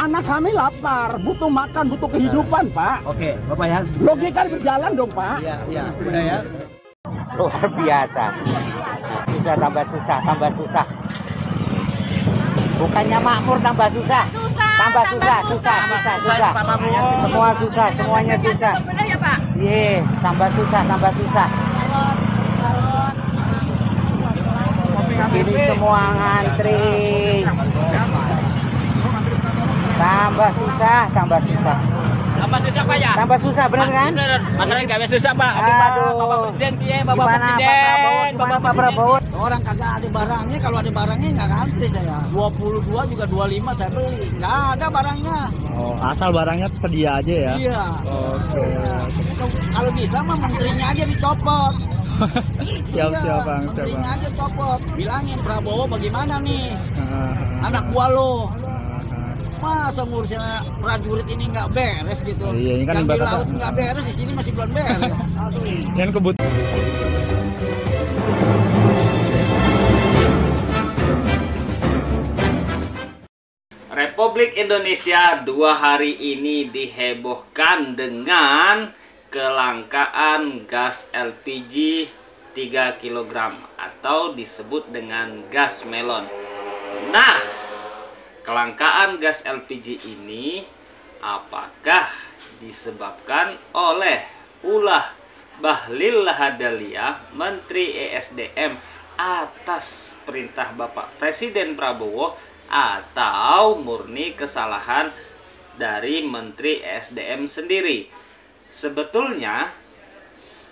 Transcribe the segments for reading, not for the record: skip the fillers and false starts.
Anak kami lapar, butuh makan, butuh kehidupan, Pak. Oke, Bapak ya. Logika berjalan dong, Pak. Iya, udah ya. Luar biasa. Susah tambah susah, tambah susah. Bukannya makmur tambah susah. Tambah susah. Semua susah, semuanya susah. Benar ya, Pak? Iya, tambah susah. Ini semua ngantri. Tambah susah. Tambah susah, Pak ya? Tambah susah, bener kan? Bener. Masalahnya nggak susah, Pak. Aduh. Bapak Presiden, Gimana Pak Prabowo? Orang kagak ada barangnya, kalau ada barangnya nggak ngantri saya. 22 juga 25 saya beli, nggak ada barangnya. Oh, asal barangnya sedia aja ya? Iya. Oke. Kalau bisa mah menterinya aja dicopot. Siap bang, siap Menterinya bang. aja copot. Bilangin Prabowo bagaimana nih? Anak buah lo. Masa ngurusin prajurit ini nggak beres gitu? Iya, ini kan yang di ibarat- laut nggak beres, di sini masih belum beres. Yang kebutuhan. Republik Indonesia 2 hari ini dihebohkan dengan kelangkaan gas LPG 3 kg atau disebut dengan gas melon. Nah, kelangkaan gas LPG ini apakah disebabkan oleh ulah Bahlil Lahadalia, Menteri ESDM atas perintah Bapak Presiden Prabowo, atau murni kesalahan dari Menteri ESDM sendiri? Sebetulnya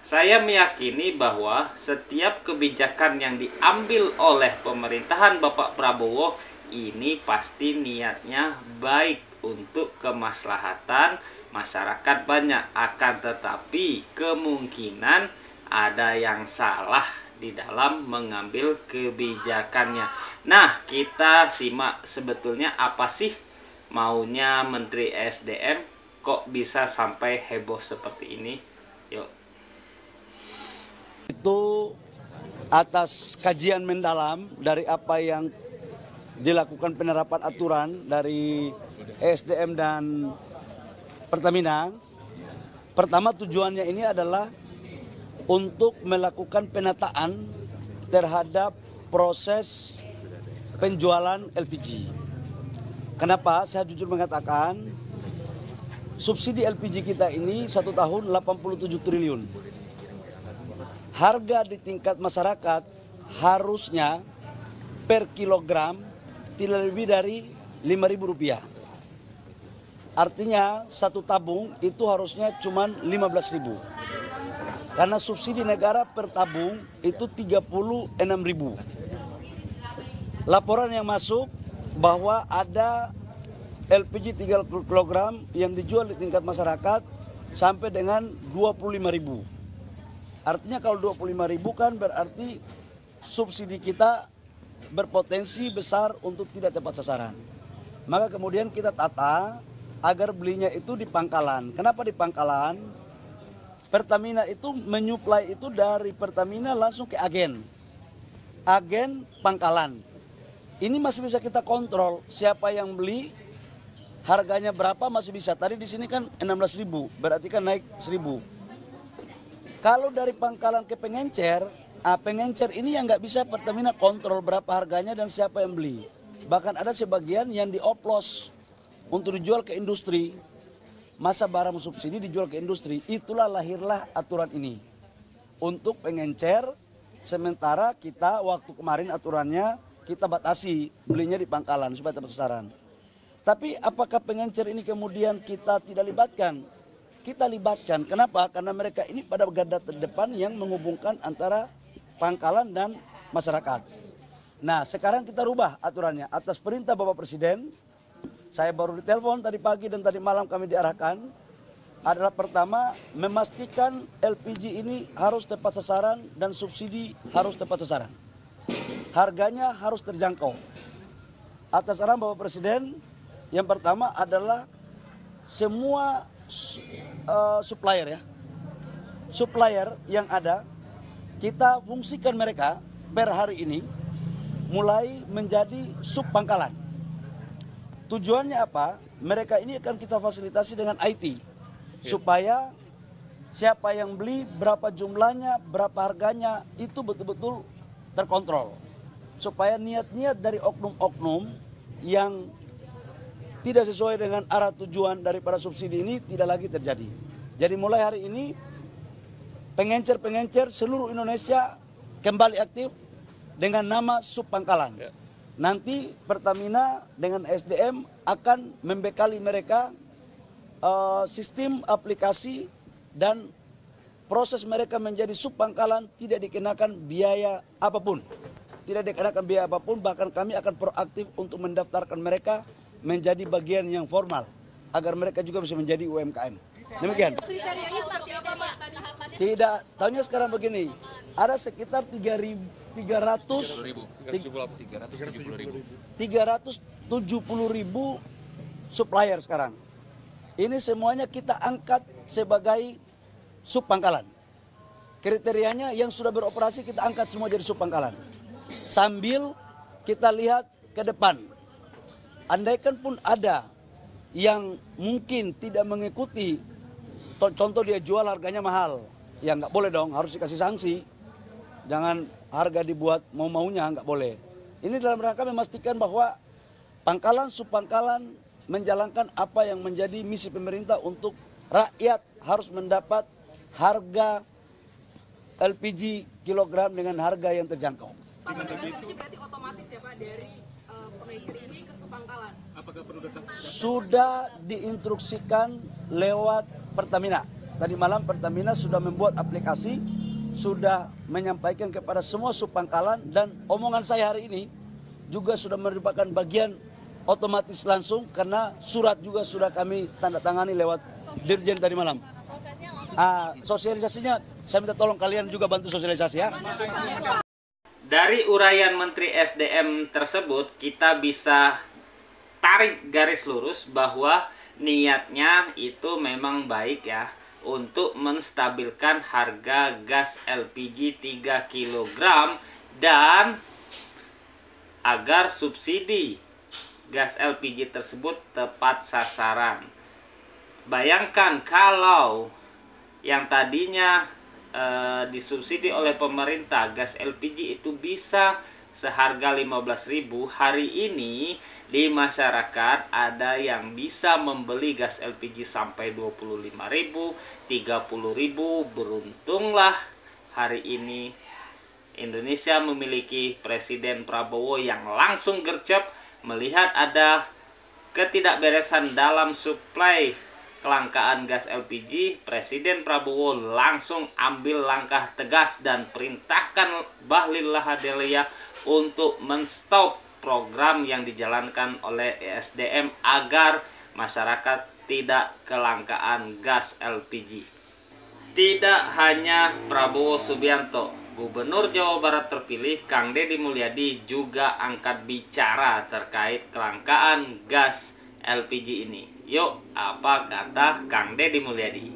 saya meyakini bahwa setiap kebijakan yang diambil oleh pemerintahan Bapak Prabowo ini pasti niatnya baik untuk kemaslahatan masyarakat banyak, akan tetapi kemungkinan ada yang salah di dalam mengambil kebijakannya. Nah, kita simak sebetulnya apa sih maunya Menteri SDM, kok bisa sampai heboh seperti ini. Yuk. Itu atas kajian mendalam dari apa yang dilakukan penerapan aturan dari ESDM dan Pertamina. Pertama, tujuannya ini adalah untuk melakukan penataan terhadap proses penjualan LPG. Kenapa? Saya jujur mengatakan subsidi LPG kita ini 1 tahun 87 triliun. Harga di tingkat masyarakat harusnya per kilogram tidak lebih dari Rp5.000. Artinya satu tabung itu harusnya cuma 15.000. Karena subsidi negara per tabung itu 36.000. Laporan yang masuk bahwa ada LPG 3 kg yang dijual di tingkat masyarakat sampai dengan 25.000. Artinya kalau 25.000 kan berarti subsidi kita berpotensi besar untuk tidak tepat sasaran. Maka kemudian kita tata agar belinya itu di pangkalan. Kenapa di pangkalan? Pertamina itu menyuplai itu dari Pertamina langsung ke agen pangkalan. Ini masih bisa kita kontrol siapa yang beli, harganya berapa masih bisa. Tadi di sini kan 16.000, berarti kan naik 1.000. Kalau dari pangkalan ke pengencer, pengencer ini yang nggak bisa Pertamina kontrol berapa harganya dan siapa yang beli. Bahkan ada sebagian yang dioplos untuk dijual ke industri. Masa barang subsidi dijual ke industri. Itulah lahirlah aturan ini. Untuk pengencer, sementara kita waktu kemarin aturannya kita batasi belinya di pangkalan supaya tepat sasaran. Tapi apakah pengencer ini kemudian kita tidak libatkan? Kita libatkan. Kenapa? Karena mereka ini pada garda terdepan yang menghubungkan antara pangkalan dan masyarakat. Nah, sekarang kita rubah aturannya atas perintah Bapak Presiden. Saya baru ditelepon tadi pagi dan tadi malam kami diarahkan. Adalah pertama, memastikan LPG ini harus tepat sasaran dan subsidi harus tepat sasaran. Harganya harus terjangkau. Atas arahan Bapak Presiden, yang pertama adalah semua supplier ya. Supplier yang ada, kita fungsikan mereka per hari ini mulai menjadi sub pangkalan. Tujuannya apa? Mereka ini akan kita fasilitasi dengan IT. Supaya siapa yang beli, berapa jumlahnya, berapa harganya, itu betul-betul terkontrol. Supaya niat-niat dari oknum-oknum yang tidak sesuai dengan arah tujuan daripada subsidi ini tidak lagi terjadi. Jadi mulai hari ini pengencer-pengencer seluruh Indonesia kembali aktif dengan nama Subpangkalan. Nanti Pertamina dengan SDM akan membekali mereka sistem aplikasi dan proses mereka menjadi Subpangkalan tidak dikenakan biaya apapun. Tidak dikenakan biaya apapun, bahkan kami akan proaktif untuk mendaftarkan mereka menjadi bagian yang formal agar mereka juga bisa menjadi UMKM. Demikian. Tidak, tahunya sekarang begini, ada sekitar 370.000 supplier sekarang. Ini semuanya kita angkat sebagai Subpangkalan. Kriterianya yang sudah beroperasi kita angkat semua jadi Subpangkalan. Sambil kita lihat ke depan. Andaikan pun ada yang mungkin tidak mengikuti, contoh dia jual harganya mahal, ya nggak boleh dong, harus dikasih sanksi. Jangan harga dibuat mau-maunya, nggak boleh. Ini dalam rangka memastikan bahwa pangkalan, subpangkalan menjalankan apa yang menjadi misi pemerintah untuk rakyat harus mendapat harga LPG kilogram dengan harga yang terjangkau. Pak, berarti otomatis ya Pak dari pengecer ini ke Subpangkalan. Apakah perlu datang? Sudah diinstruksikan lewat Pertamina. Tadi malam Pertamina sudah membuat aplikasi, sudah menyampaikan kepada semua Subpangkalan, dan omongan saya hari ini juga sudah merupakan bagian otomatis langsung karena surat juga sudah kami tanda tangani lewat Dirjen tadi malam. Sosialisasinya saya minta tolong kalian juga bantu sosialisasi ya. Dari uraian Menteri SDM tersebut, kita bisa tarik garis lurus bahwa niatnya itu memang baik ya, untuk menstabilkan harga gas LPG 3 kg dan agar subsidi gas LPG tersebut tepat sasaran. Bayangkan kalau yang tadinya disubsidi oleh pemerintah gas LPG itu bisa seharga 15.000, hari ini di masyarakat ada yang bisa membeli gas LPG sampai 25.000, 30.000. Beruntunglah hari ini Indonesia memiliki Presiden Prabowo yang langsung gercep melihat ada ketidakberesan dalam suplai kelangkaan gas LPG. Presiden Prabowo langsung ambil langkah tegas dan perintahkan Bahlil Lahadalia untuk menstop program yang dijalankan oleh ESDM agar masyarakat tidak kelangkaan gas LPG. Tidak hanya Prabowo Subianto, Gubernur Jawa Barat terpilih Kang Deddy Mulyadi juga angkat bicara terkait kelangkaan gas LPG ini. Yuk, apa kata Kang Deddy Mulyadi?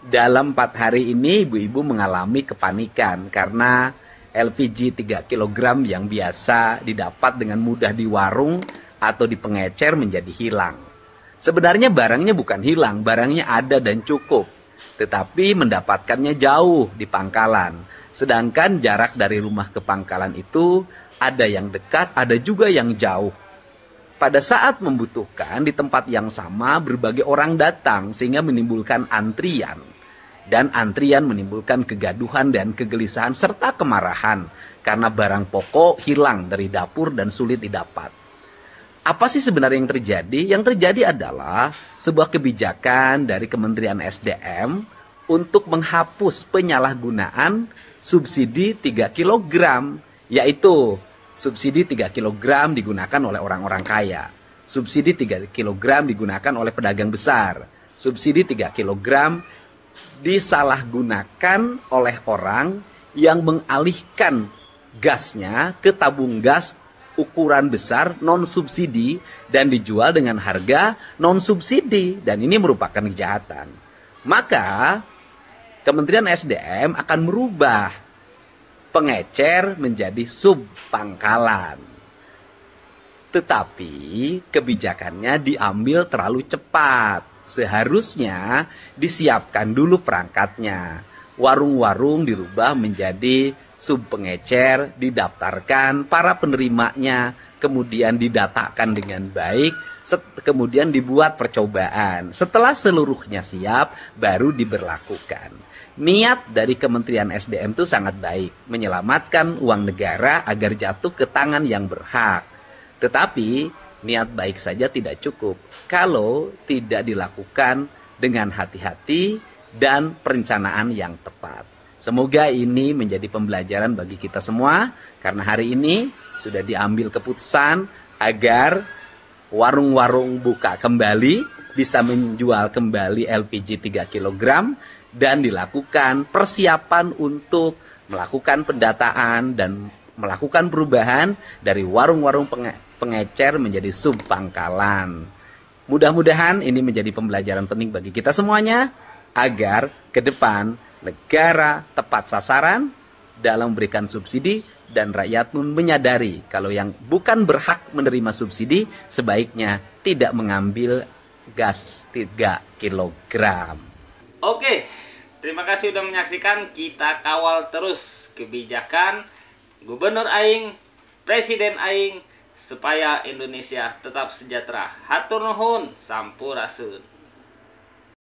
Dalam 4 hari ini ibu-ibu mengalami kepanikan karena LPG 3 kg yang biasa didapat dengan mudah di warung atau di pengecer menjadi hilang. Sebenarnya barangnya bukan hilang, barangnya ada dan cukup. Tetapi mendapatkannya jauh di pangkalan. Sedangkan jarak dari rumah ke pangkalan itu ada yang dekat, ada juga yang jauh. Pada saat membutuhkan di tempat yang sama berbagai orang datang sehingga menimbulkan antrian. Dan antrian menimbulkan kegaduhan dan kegelisahan serta kemarahan karena barang pokok hilang dari dapur dan sulit didapat. Apa sih sebenarnya yang terjadi? Yang terjadi adalah sebuah kebijakan dari Kementerian SDM untuk menghapus penyalahgunaan subsidi 3 kg, yaitu subsidi 3 kg digunakan oleh orang-orang kaya. Subsidi 3 kg digunakan oleh pedagang besar. Subsidi 3 kg disalahgunakan oleh orang yang mengalihkan gasnya ke tabung gas ukuran besar non-subsidi dan dijual dengan harga non-subsidi. Dan ini merupakan kejahatan. Maka Kementerian SDM akan merubah pengecer menjadi subpangkalan. Tetapi kebijakannya diambil terlalu cepat. Seharusnya disiapkan dulu perangkatnya. Warung-warung dirubah menjadi subpengecer, didaftarkan para penerimanya, kemudian didatakan dengan baik, kemudian dibuat percobaan. Setelah seluruhnya siap, baru diberlakukan. Niat dari Kementerian SDM itu sangat baik, menyelamatkan uang negara agar jatuh ke tangan yang berhak. Tetapi niat baik saja tidak cukup kalau tidak dilakukan dengan hati-hati dan perencanaan yang tepat. Semoga ini menjadi pembelajaran bagi kita semua, karena hari ini sudah diambil keputusan agar warung-warung buka kembali, bisa menjual kembali LPG 3 kg, dan dilakukan persiapan untuk melakukan pendataan dan melakukan perubahan dari warung-warung pengecer menjadi subpangkalan. Mudah-mudahan ini menjadi pembelajaran penting bagi kita semuanya, agar ke depan negara tepat sasaran dalam memberikan subsidi, dan rakyat pun menyadari kalau yang bukan berhak menerima subsidi sebaiknya tidak mengambil gas 3 kg. Oke, terima kasih sudah menyaksikan. Kita kawal terus kebijakan Gubernur Aing, Presiden Aing, supaya Indonesia tetap sejahtera. Hatur nuhun, sampurasun.